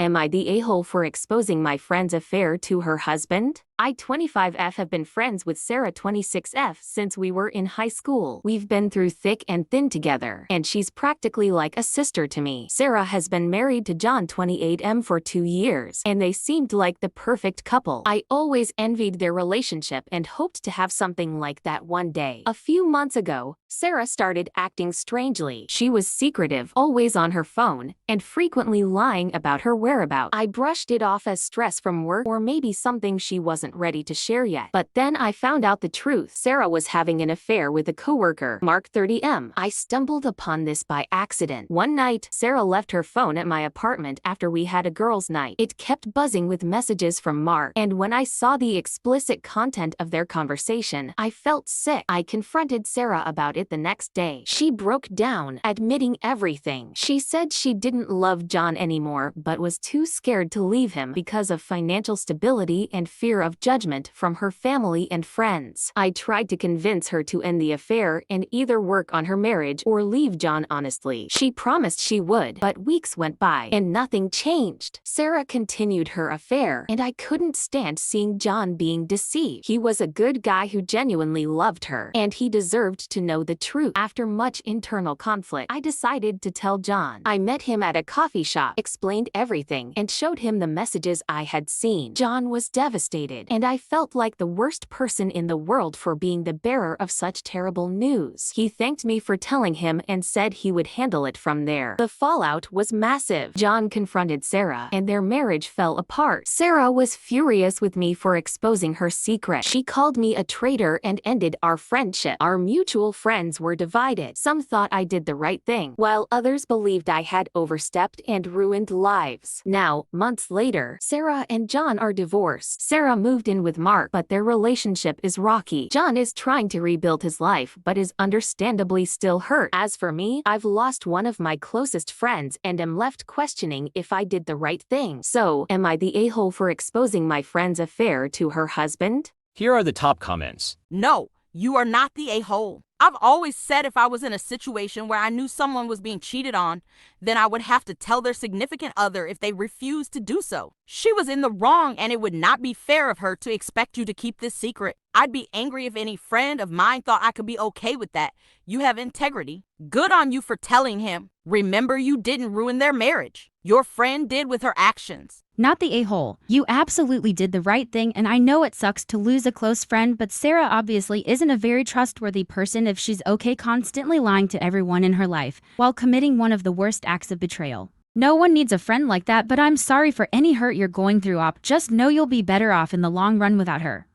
Am I the a-hole for exposing my friend's affair to her husband? I, 25F, have been friends with Sarah, 26F, since we were in high school. We've been through thick and thin together, and she's practically like a sister to me. Sarah has been married to John, 28M, for 2 years, and they seemed like the perfect couple. I always envied their relationship and hoped to have something like that one day. A few months ago, Sarah started acting strangely. She was secretive, always on her phone, and frequently lying about her whereabouts. I brushed it off as stress from work or maybe something she wasn't ready to share yet. But then I found out the truth. Sarah was having an affair with a coworker, Mark, 30M. I stumbled upon this by accident. One night, Sarah left her phone at my apartment after we had a girls' night. It kept buzzing with messages from Mark, and when I saw the explicit content of their conversation, I felt sick. I confronted Sarah about it the next day. She broke down, admitting everything. She said she didn't love John anymore but was too scared to leave him because of financial stability and fear of judgment from her family and friends. I tried to convince her to end the affair and either work on her marriage or leave John honestly. She promised she would, but weeks went by and nothing changed. Sarah continued her affair, and I couldn't stand seeing John being deceived. He was a good guy who genuinely loved her, and he deserved to know the truth. After much internal conflict, I decided to tell John. I met him at a coffee shop, explained everything, and showed him the messages I had seen. John was devastated, and I felt like the worst person in the world for being the bearer of such terrible news. He thanked me for telling him and said he would handle it from there. The fallout was massive. John confronted Sarah, and their marriage fell apart. Sarah was furious with me for exposing her secret. She called me a traitor and ended our friendship. Our mutual friends were divided. Some thought I did the right thing, while others believed I had overstepped and ruined lives. Now, months later, Sarah and John are divorced. Sarah moved in with Mark, but their relationship is rocky. John is trying to rebuild his life, but is understandably still hurt. As for me, I've lost one of my closest friends and am left questioning if I did the right thing. So, am I the a-hole for exposing my friend's affair to her husband? Here are the top comments. No, you are not the a-hole. I've always said if I was in a situation where I knew someone was being cheated on, then I would have to tell their significant other if they refused to do so. She was in the wrong, and it would not be fair of her to expect you to keep this secret. I'd be angry if any friend of mine thought I could be okay with that. You have integrity. Good on you for telling him. Remember, you didn't ruin their marriage. Your friend did with her actions. Not the a-hole. You absolutely did the right thing, and I know it sucks to lose a close friend, but Sarah obviously isn't a very trustworthy person if she's okay constantly lying to everyone in her life while committing one of the worst acts of betrayal. No one needs a friend like that, but I'm sorry for any hurt you're going through, Op. Just know you'll be better off in the long run without her.